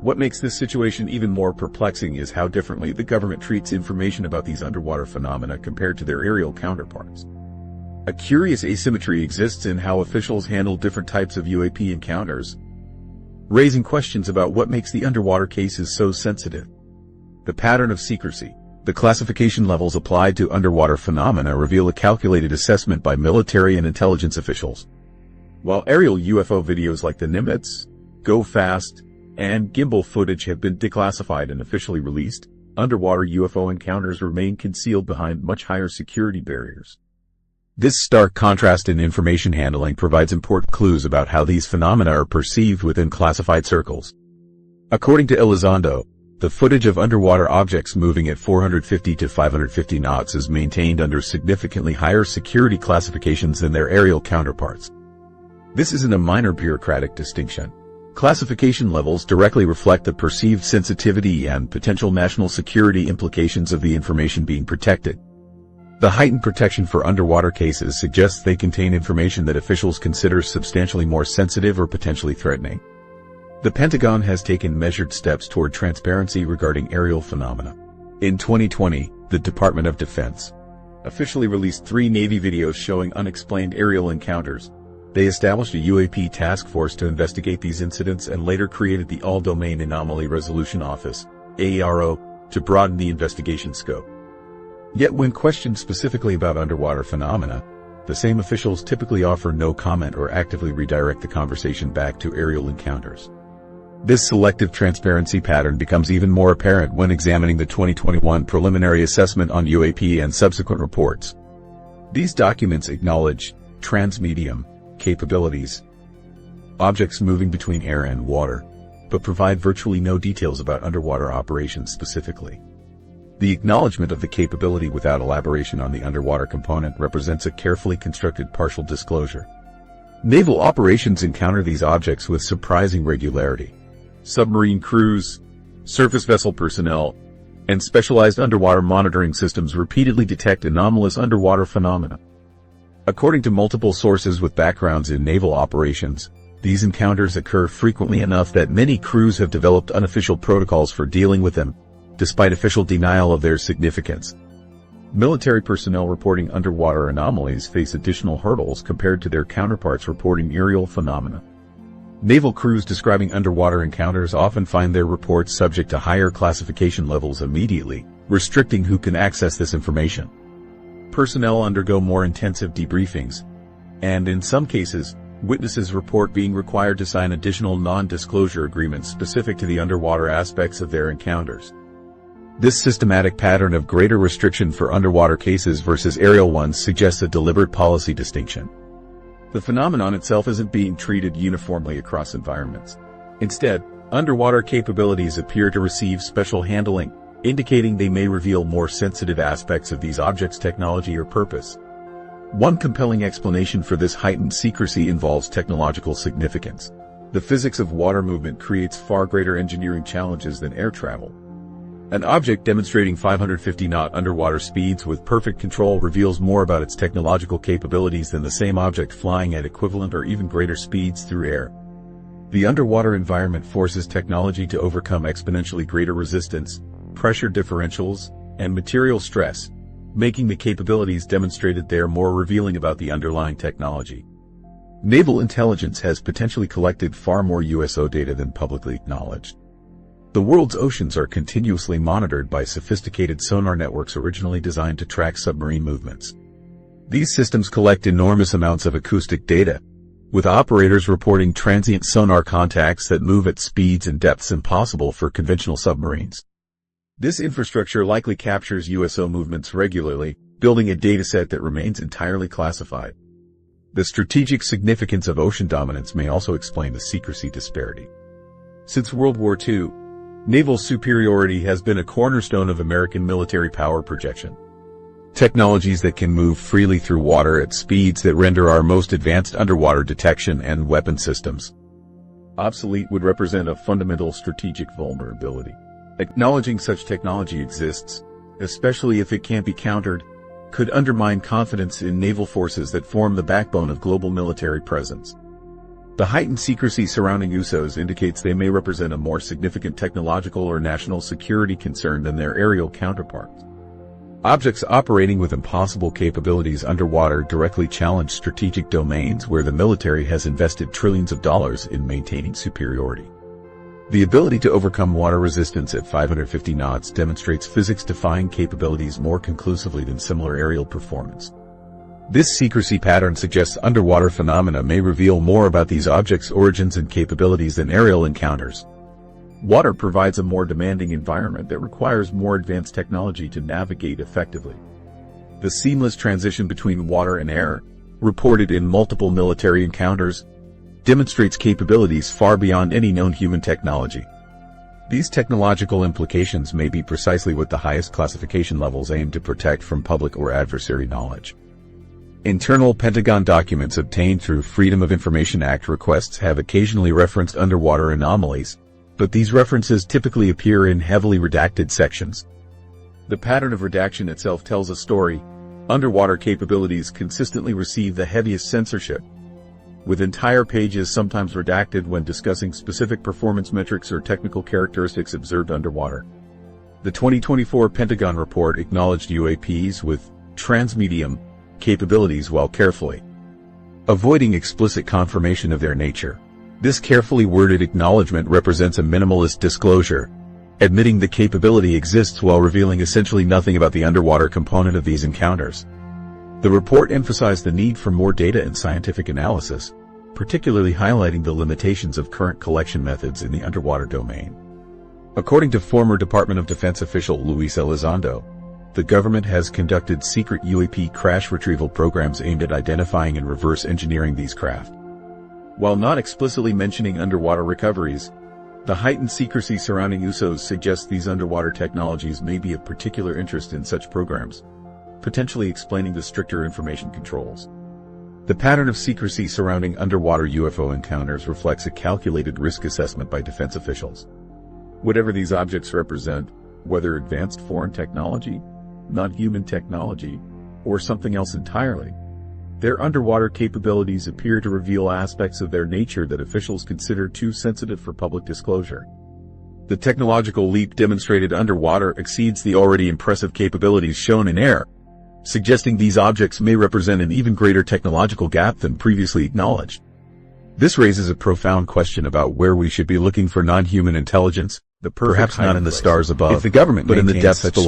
What makes this situation even more perplexing is how differently the government treats information about these underwater phenomena compared to their aerial counterparts. A curious asymmetry exists in how officials handle different types of UAP encounters, raising questions about what makes the underwater cases so sensitive. The pattern of secrecy. The classification levels applied to underwater phenomena reveal a calculated assessment by military and intelligence officials. While aerial UFO videos like the Nimitz, Go Fast, and gimbal footage have been declassified and officially released, underwater UFO encounters remain concealed behind much higher security barriers. This stark contrast in information handling provides important clues about how these phenomena are perceived within classified circles. According to Elizondo, the footage of underwater objects moving at 450 to 550 knots is maintained under significantly higher security classifications than their aerial counterparts. This isn't a minor bureaucratic distinction. Classification levels directly reflect the perceived sensitivity and potential national security implications of the information being protected. The heightened protection for underwater cases suggests they contain information that officials consider substantially more sensitive or potentially threatening. The Pentagon has taken measured steps toward transparency regarding aerial phenomena. In 2020, the Department of Defense officially released 3 Navy videos showing unexplained aerial encounters. They established a UAP task force to investigate these incidents and later created the All-Domain Anomaly Resolution Office, AARO, to broaden the investigation scope. Yet when questioned specifically about underwater phenomena, the same officials typically offer no comment or actively redirect the conversation back to aerial encounters. This selective transparency pattern becomes even more apparent when examining the 2021 preliminary assessment on UAP and subsequent reports. These documents acknowledge transmedium capabilities, objects moving between air and water, but provide virtually no details about underwater operations specifically. The acknowledgement of the capability without elaboration on the underwater component represents a carefully constructed partial disclosure. Naval operations encounter these objects with surprising regularity. Submarine crews, surface vessel personnel, and specialized underwater monitoring systems repeatedly detect anomalous underwater phenomena. According to multiple sources with backgrounds in naval operations, these encounters occur frequently enough that many crews have developed unofficial protocols for dealing with them, despite official denial of their significance. Military personnel reporting underwater anomalies face additional hurdles compared to their counterparts reporting aerial phenomena. Naval crews describing underwater encounters often find their reports subject to higher classification levels immediately, restricting who can access this information. Personnel undergo more intensive debriefings, and in some cases, witnesses report being required to sign additional non-disclosure agreements specific to the underwater aspects of their encounters. This systematic pattern of greater restriction for underwater cases versus aerial ones suggests a deliberate policy distinction. The phenomenon itself isn't being treated uniformly across environments. Instead, underwater capabilities appear to receive special handling, indicating they may reveal more sensitive aspects of these objects' technology or purpose. One compelling explanation for this heightened secrecy involves technological significance. The physics of water movement creates far greater engineering challenges than air travel. An object demonstrating 550-knot underwater speeds with perfect control reveals more about its technological capabilities than the same object flying at equivalent or even greater speeds through air. The underwater environment forces technology to overcome exponentially greater resistance, pressure differentials, and material stress, making the capabilities demonstrated there more revealing about the underlying technology. Naval intelligence has potentially collected far more USO data than publicly acknowledged. The world's oceans are continuously monitored by sophisticated sonar networks originally designed to track submarine movements. These systems collect enormous amounts of acoustic data, with operators reporting transient sonar contacts that move at speeds and depths impossible for conventional submarines. This infrastructure likely captures USO movements regularly, building a dataset that remains entirely classified. The strategic significance of ocean dominance may also explain the secrecy disparity. Since World War II, naval superiority has been a cornerstone of American military power projection. Technologies that can move freely through water at speeds that render our most advanced underwater detection and weapon systems obsolete would represent a fundamental strategic vulnerability. Acknowledging such technology exists, especially if it can't be countered, could undermine confidence in naval forces that form the backbone of global military presence. The heightened secrecy surrounding USOs indicates they may represent a more significant technological or national security concern than their aerial counterparts. Objects operating with impossible capabilities underwater directly challenge strategic domains where the military has invested trillions of dollars in maintaining superiority. The ability to overcome water resistance at 550 knots demonstrates physics-defying capabilities more conclusively than similar aerial performance. This secrecy pattern suggests underwater phenomena may reveal more about these objects' origins and capabilities than aerial encounters. Water provides a more demanding environment that requires more advanced technology to navigate effectively. The seamless transition between water and air, reported in multiple military encounters, demonstrates capabilities far beyond any known human technology. These technological implications may be precisely what the highest classification levels aim to protect from public or adversary knowledge. Internal Pentagon documents obtained through Freedom of Information Act requests have occasionally referenced underwater anomalies, but these references typically appear in heavily redacted sections. The pattern of redaction itself tells a story. Underwater capabilities consistently receive the heaviest censorship, with entire pages sometimes redacted when discussing specific performance metrics or technical characteristics observed underwater. The 2024 Pentagon report acknowledged UAPs with transmedium capabilities while carefully avoiding explicit confirmation of their nature. This carefully worded acknowledgement represents a minimalist disclosure, admitting the capability exists while revealing essentially nothing about the underwater component of these encounters. The report emphasized the need for more data and scientific analysis, particularly highlighting the limitations of current collection methods in the underwater domain. According to former Department of Defense official Luis Elizondo, the government has conducted secret UAP crash retrieval programs aimed at identifying and reverse engineering these craft. While not explicitly mentioning underwater recoveries, the heightened secrecy surrounding USOs suggests these underwater technologies may be of particular interest in such programs, potentially explaining the stricter information controls. The pattern of secrecy surrounding underwater UFO encounters reflects a calculated risk assessment by defense officials. Whatever these objects represent, whether advanced foreign technology, non-human technology, or something else entirely, their underwater capabilities appear to reveal aspects of their nature that officials consider too sensitive for public disclosure. The technological leap demonstrated underwater exceeds the already impressive capabilities shown in air, suggesting these objects may represent an even greater technological gap than previously acknowledged. This raises a profound question about where we should be looking for non-human intelligence, perhaps not in the stars above, if the government but in the depths below.